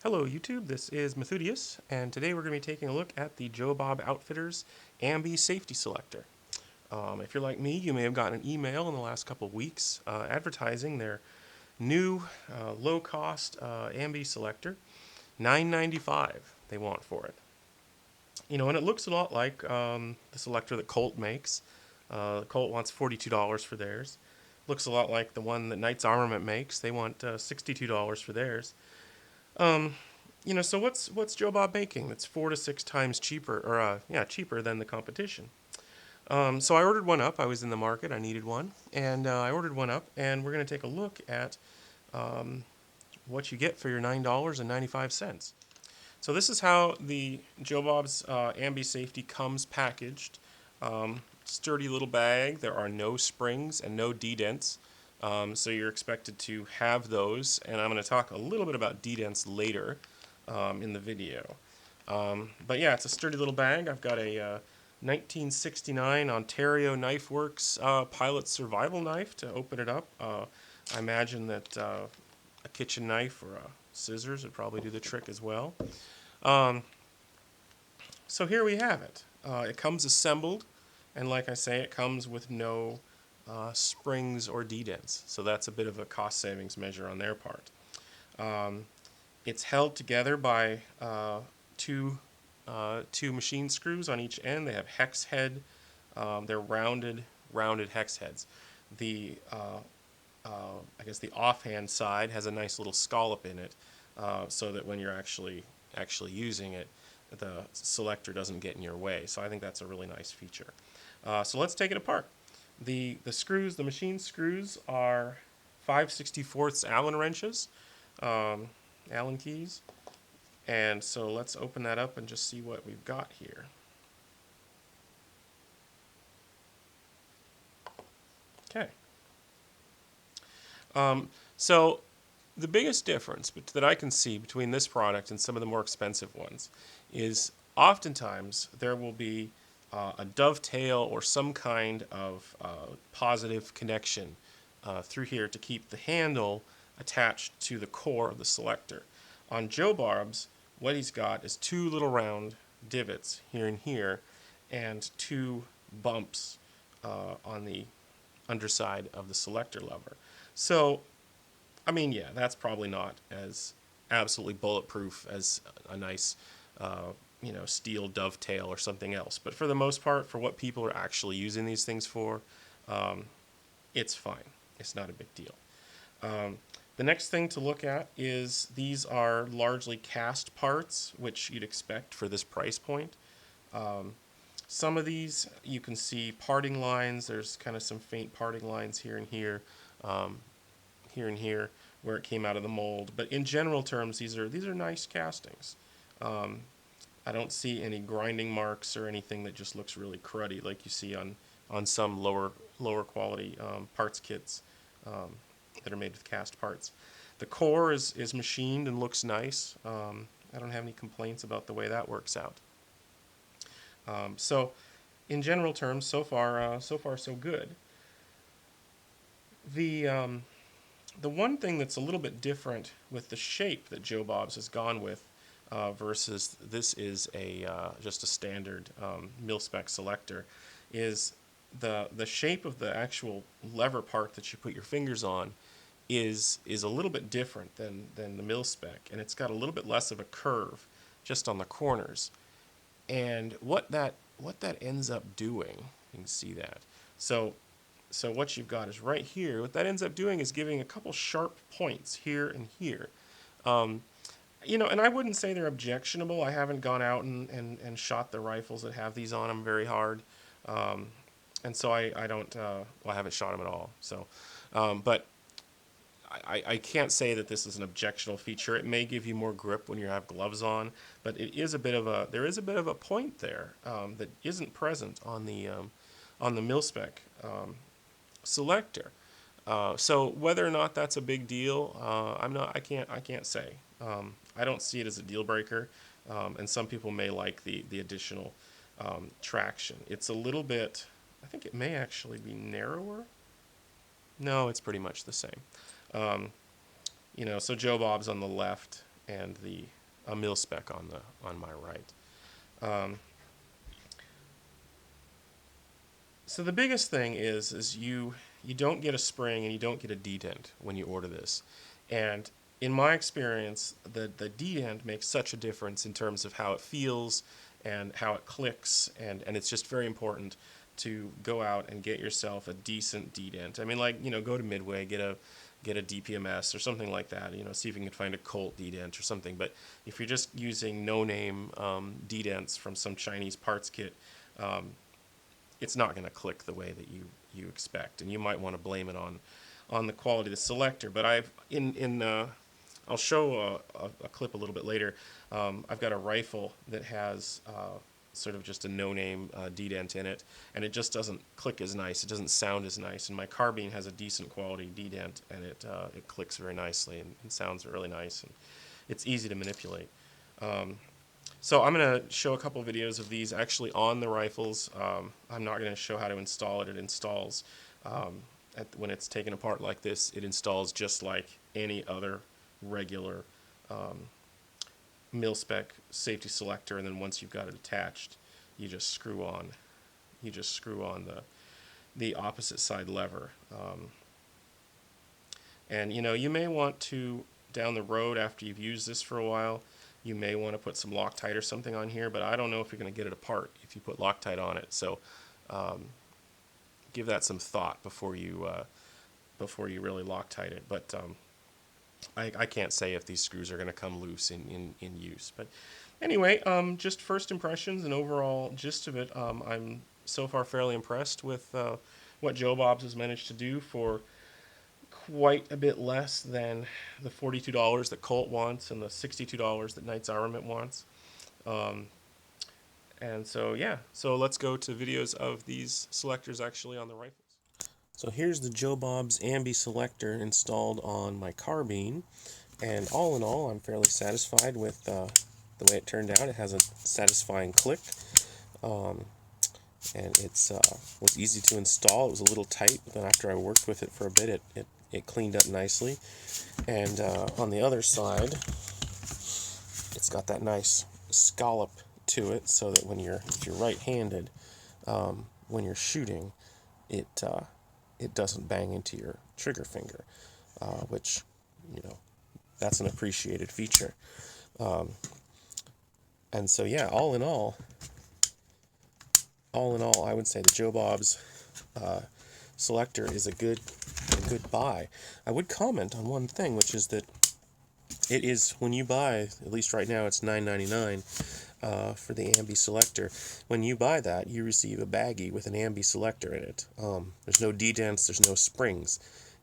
Hello YouTube, this is Methudius, and today we're going to be taking a look at the Joe Bob Outfitters Ambi Safety Selector. If you're like me, you may have gotten an email in the last couple of weeks advertising their new low-cost Ambi selector, $9.95 they want for it. And it looks a lot like the selector that Colt makes. Colt wants $42 for theirs. Looks a lot like the one that Knight's Armament makes. They want $62 for theirs. So what's Joe Bob making that's 4 to 6 times cheaper, or cheaper than the competition? So I ordered one up. I was in the market. I needed one, and I ordered one up. And we're going to take a look at what you get for your $9.95. So this is how the Joe Bob's Ambi Safety comes packaged. Sturdy little bag. There are no springs and no D-dents. So you're expected to have those, and I'm going to talk a little bit about D-dents later in the video. But yeah, it's a sturdy little bag. I've got a 1969 Ontario Knife Works Pilot Survival Knife to open it up. I imagine that a kitchen knife or scissors would probably do the trick as well. So here we have it. It comes assembled, and like I say, it comes with no springs or D-dents, so that's a bit of a cost savings measure on their part. It's held together by two machine screws on each end. They have hex head. They're rounded hex heads. The I guess the offhand side has a nice little scallop in it, so that when you're actually using it, the selector doesn't get in your way. So I think that's a really nice feature. So let's take it apart. The screws, the machine screws, are 5/64 Allen wrenches, Allen keys. And so let's open that up and just see what we've got here. Okay. So the biggest difference that I can see between this product and some of the more expensive ones is oftentimes there will be a dovetail or some kind of positive connection through here to keep the handle attached to the core of the selector. On Joe Bob's, what he's got is two little round divots here and here, and two bumps on the underside of the selector lever. So, I mean, yeah, that's probably not as absolutely bulletproof as a nice steel dovetail or something else. But for the most part, for what people are actually using these things for, it's fine. It's not a big deal. The next thing to look at is these are largely cast parts, which you'd expect for this price point. Some of these you can see parting lines. There's kind of some faint parting lines here and here, where it came out of the mold. But in general terms, these are nice castings. I don't see any grinding marks or anything that just looks really cruddy like you see on some lower quality parts kits that are made with cast parts. The core is machined and looks nice. I don't have any complaints about the way that works out. So in general terms, so far so good. The one thing that's a little bit different with the shape that Joe Bob's has gone with versus this is just a standard mil-spec selector is the shape of the actual lever part that you put your fingers on is a little bit different than the mil-spec, and it's got a little bit less of a curve just on the corners. And what that ends up doing, you can see that. So what you've got is right here. What that ends up doing is giving a couple sharp points here and here. And I wouldn't say they're objectionable. I haven't gone out and shot the rifles that have these on them very hard. And so I don't, I haven't shot them at all. So, but I can't say that this is an objectionable feature. It may give you more grip when you have gloves on, but there is a bit of a point there that isn't present on the mil-spec selector. So whether or not that's a big deal, I can't say. I don't see it as a deal breaker, and some people may like the additional traction. It's a little bit, I think it may actually be narrower. No, it's pretty much the same. So Joe Bob's on the left and the a mil spec on my right. So the biggest thing is you don't get a spring and you don't get a detent when you order this. And in my experience, the detent makes such a difference in terms of how it feels and how it clicks, and it's just very important to go out and get yourself a decent detent. I mean, like, go to Midway, get a DPMS or something like that. See if you can find a Colt dedent or something. But if you're just using no-name dedents from some Chinese parts kit, it's not going to click the way that you expect, and you might want to blame it on the quality of the selector. But I'll show a clip a little bit later. I've got a rifle that has sort of just a no-name dedent in it, and it just doesn't click as nice. It doesn't sound as nice. And my carbine has a decent quality dedent, and it clicks very nicely and sounds really nice, and it's easy to manipulate. So I'm going to show a couple videos of these actually on the rifles. I'm not going to show how to install it. It installs, when it's taken apart like this, it installs just like any other regular mil-spec safety selector, and then once you've got it attached, you just screw on the opposite side lever. And you may want to, down the road after you've used this for a while, you may want to put some Loctite or something on here, but I don't know if you're going to get it apart if you put Loctite on it. So give that some thought before you really Loctite it. But I can't say if these screws are going to come loose in use. But anyway, just first impressions and overall gist of it. I'm so far fairly impressed with what Joe Bob's has managed to do for quite a bit less than the $42 that Colt wants and the $62 that Knight's Armament wants. And so, yeah, so let's go to videos of these selectors actually on the rifles. So here's the Joe Bob's Ambi selector installed on my carbine, and all in all, I'm fairly satisfied with the way it turned out. It has a satisfying click, and it's was easy to install. It was a little tight, but then after I worked with it for a bit, it cleaned up nicely. And on the other side, it's got that nice scallop to it, so that if you're right-handed, when you're shooting, it doesn't bang into your trigger finger, which, that's an appreciated feature. And so, yeah, all in all, I would say the Joe Bob's selector is a good buy. I would comment on one thing, which is that it is, when you buy, at least right now, it's $9.99 for the Ambi selector. When you buy that, you receive a baggie with an Ambi selector in it. There's no dedents, there's no springs,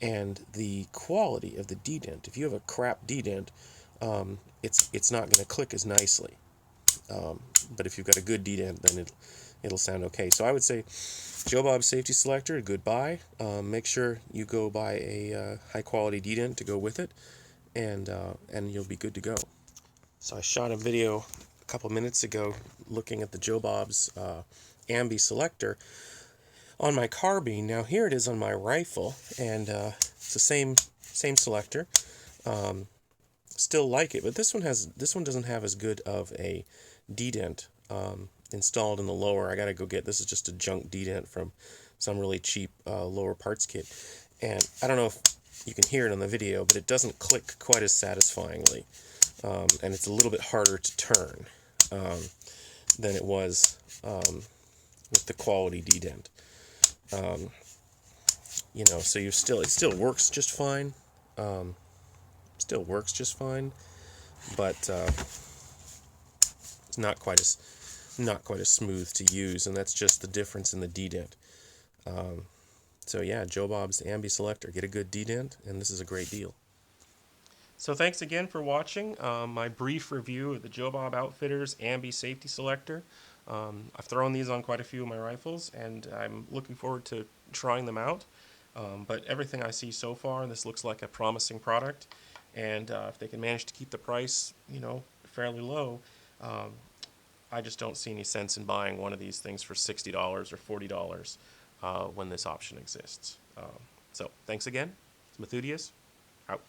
and the quality of the dedent, if you have a crap dedent, it's not going to click as nicely. But if you've got a good dedent, then it'll sound okay. So I would say Joe Bob's safety selector, good buy. Make sure you go buy a high quality dedent to go with it, and you'll be good to go. So I shot a video a couple minutes ago looking at the Joe Bob's Ambi selector on my carbine. Now here it is on my rifle, and it's the same selector. Still like it, but this one doesn't have as good of a dedent installed in the lower. I gotta go get, this is just a junk dedent from some really cheap lower parts kit, and I don't know if you can hear it on the video, but it doesn't click quite as satisfyingly, and it's a little bit harder to turn than it was with the quality dedent. So it still works just fine. But it's not quite as smooth to use, and that's just the difference in the dedent. So yeah, Joe Bob's Ambi selector, get a good dedent, and this is a great deal. So thanks again for watching my brief review of the Joe Bob Outfitters Ambi safety selector. I've thrown these on quite a few of my rifles, and I'm looking forward to trying them out. But everything I see so far, this looks like a promising product. And if they can manage to keep the price, fairly low, I just don't see any sense in buying one of these things for $60 or $40 when this option exists. So thanks again. It's Methudius, out.